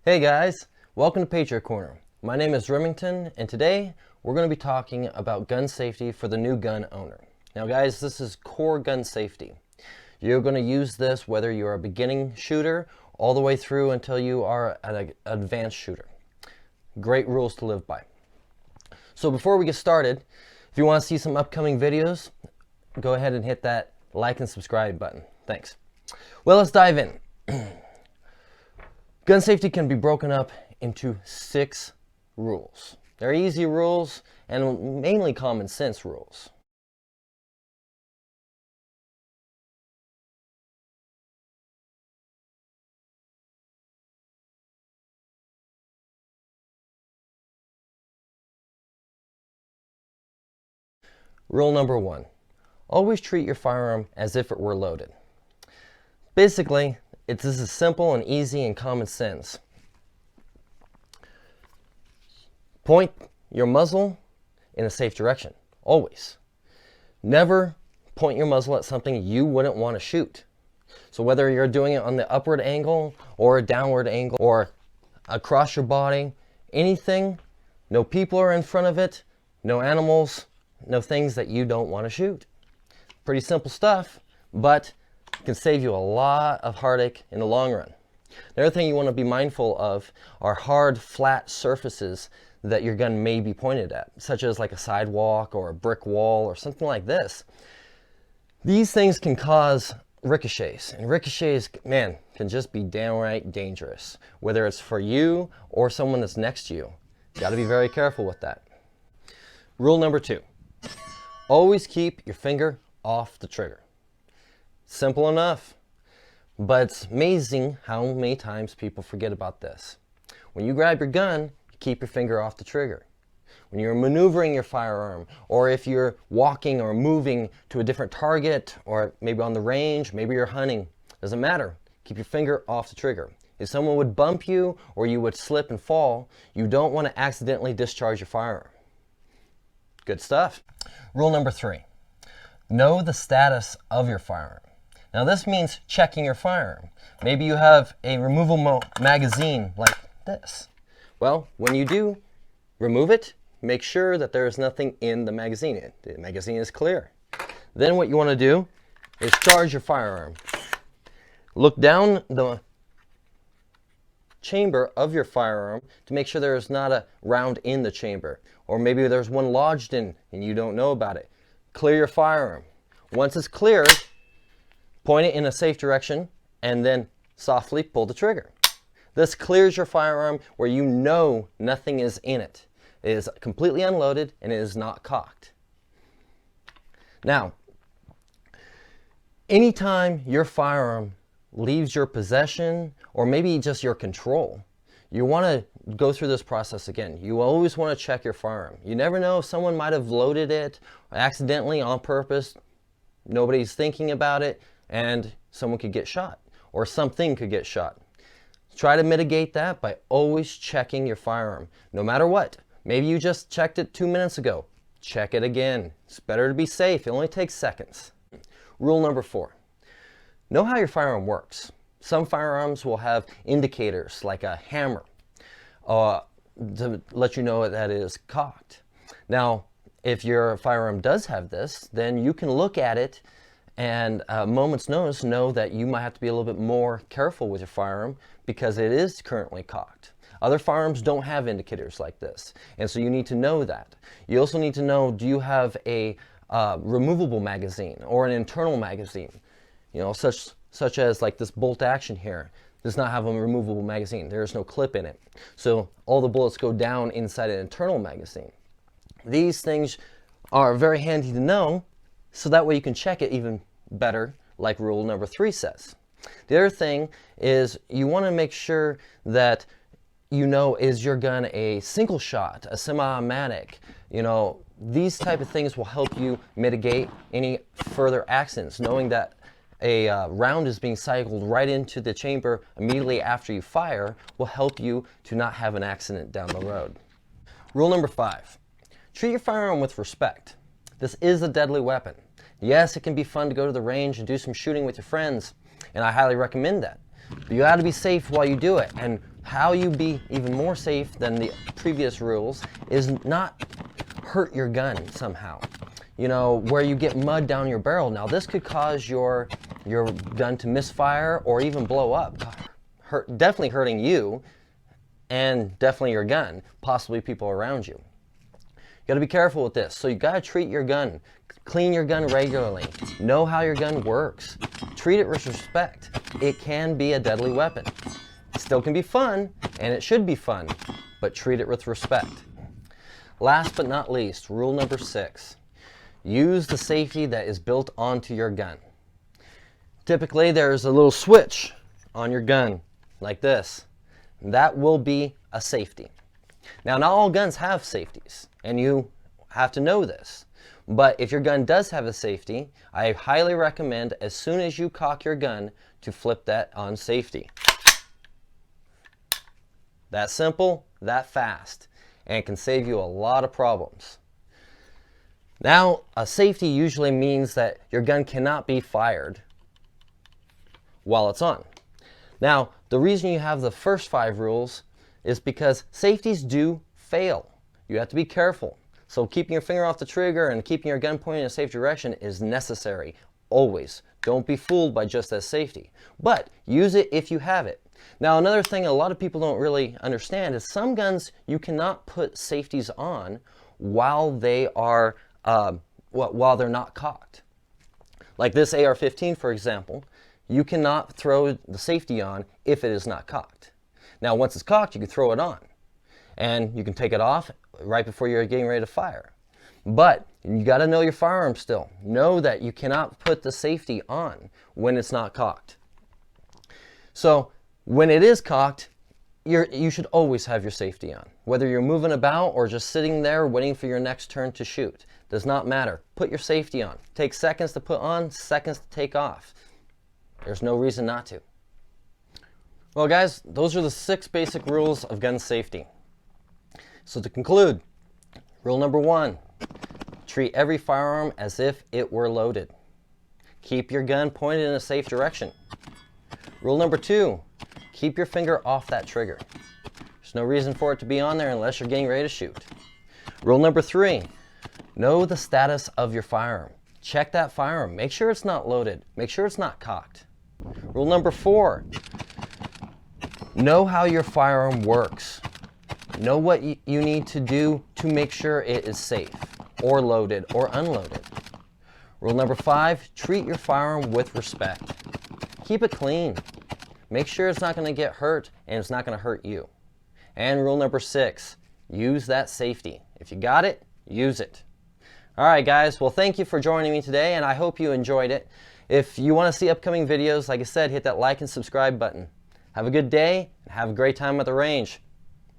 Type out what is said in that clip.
Hey guys, welcome to Patriot Corner. My name is Remington, and today we're going to be talking about gun safety for the new gun owner. Now guys, this is core gun safety. You're going to use this whether you're a beginning shooter all the way through until you are an advanced shooter. Great rules to live by. So before we get started, if you want to see some upcoming videos, go ahead and hit that like and subscribe button. Thanks. Well, let's dive in. Gun safety can be broken up into 6 rules. They're easy rules and mainly common sense rules. Rule number 1, always treat your firearm as if it were loaded. Basically, this is simple and easy and common sense. Point your muzzle in a safe direction, always. Never point your muzzle at something you wouldn't want to shoot. So whether you're doing it on the upward angle or a downward angle or across your body, anything, no people are in front of it, no animals, no things that you don't want to shoot. Pretty simple stuff, but can save you a lot of heartache in the long run. The other thing you want to be mindful of are hard, flat surfaces that your gun may be pointed at, such as like a sidewalk or a brick wall or something like this. These things can cause ricochets, and ricochets, man, can just be downright dangerous, whether it's for you or someone that's next to you. Got to be very careful with that. Rule number 2, always keep your finger off the trigger. Simple enough, but it's amazing how many times people forget about this. When you grab your gun, you keep your finger off the trigger. When you're maneuvering your firearm, or if you're walking or moving to a different target, or maybe on the range, maybe you're hunting, doesn't matter. Keep your finger off the trigger. If someone would bump you or you would slip and fall, you don't want to accidentally discharge your firearm. Good stuff. Rule number 3, know the status of your firearm. Now this means checking your firearm. Maybe you have a removable magazine like this. Well, when you do remove it, make sure that there is nothing in the magazine. The magazine is clear. Then what you want to do is charge your firearm. Look down the chamber of your firearm to make sure there is not a round in the chamber. Or maybe there's one lodged in and you don't know about it. Clear your firearm. Once it's cleared, point it in a safe direction, and then softly pull the trigger. This clears your firearm where you know nothing is in it. It is completely unloaded and it is not cocked. Now, anytime your firearm leaves your possession or maybe just your control, you want to go through this process again. You always want to check your firearm. You never know if someone might have loaded it accidentally on purpose. Nobody's thinking about it, and someone could get shot or something could get shot. Try to mitigate that by always checking your firearm, no matter what. Maybe you just checked it 2 minutes ago. Check it again. It's better to be safe. It only takes seconds. Rule number 4, know how your firearm works. Some firearms will have indicators like a hammer to let you know that it is cocked. Now, if your firearm does have this, then you can look at it and a moment's notice know that you might have to be a little bit more careful with your firearm because it is currently cocked. Other firearms don't have indicators like this, and so you need to know that. You also need to know, do you have a removable magazine or an internal magazine? You know, such as like this bolt action here does not have a removable magazine. There is no clip in it. So all the bullets go down inside an internal magazine. These things are very handy to know, so that way you can check it even better, like rule number 3 says. The other thing is you want to make sure that you know, is your gun a single shot, a semi-automatic? You know, these type of things will help you mitigate any further accidents. Knowing that a round is being cycled right into the chamber immediately after you fire will help you to not have an accident down the road. Rule number 5, treat your firearm with respect. This is a deadly weapon. Yes, it can be fun to go to the range and do some shooting with your friends, and I highly recommend that. But you gotta be safe while you do it. And how you be even more safe than the previous rules is not hurt your gun somehow. You know, where you get mud down your barrel. Now this could cause your gun to misfire or even blow up. Definitely hurting you and definitely your gun, possibly people around you. You gotta be careful with this. So you gotta treat your gun, clean your gun regularly, know how your gun works, treat it with respect. It can be a deadly weapon. It still can be fun, and it should be fun, but treat it with respect. Last but not least, rule number 6. Use the safety that is built onto your gun. Typically, there's a little switch on your gun, like this. That will be a safety. Now, not all guns have safeties, and you have to know this. But if your gun does have a safety, I highly recommend as soon as you cock your gun to flip that on safety. That simple, that fast, and it can save you a lot of problems. Now, a safety usually means that your gun cannot be fired while it's on. Now, the reason you have the first 5 rules is because safeties do fail. You have to be careful. So keeping your finger off the trigger and keeping your gun pointing in a safe direction is necessary, always. Don't be fooled by just that safety. But use it if you have it. Now, another thing a lot of people don't really understand is some guns you cannot put safeties on while they are while they're not cocked. Like this AR-15, for example, you cannot throw the safety on if it is not cocked. Now, once it's cocked, you can throw it on, and you can take it off right before you're getting ready to fire. But you got to know your firearm still. Know that you cannot put the safety on when it's not cocked. So when it is cocked, you should always have your safety on. Whether you're moving about or just sitting there waiting for your next turn to shoot. Does not matter. Put your safety on. Take seconds to put on, seconds to take off. There's no reason not to. Well, guys, those are the 6 basic rules of gun safety. So to conclude, rule number 1, treat every firearm as if it were loaded. Keep your gun pointed in a safe direction. Rule number 2, keep your finger off that trigger. There's no reason for it to be on there unless you're getting ready to shoot. Rule number 3, know the status of your firearm. Check that firearm. Make sure it's not loaded. Make sure it's not cocked. Rule number 4, know how your firearm works. Know what you need to do to make sure it is safe, or loaded, or unloaded. Rule number 5, treat your firearm with respect. Keep it clean. Make sure it's not going to get hurt and it's not going to hurt you. And rule number 6, use that safety. If you got it, use it. Alright guys, well thank you for joining me today and I hope you enjoyed it. If you want to see upcoming videos, like I said, hit that like and subscribe button. Have a good day and have a great time at the range.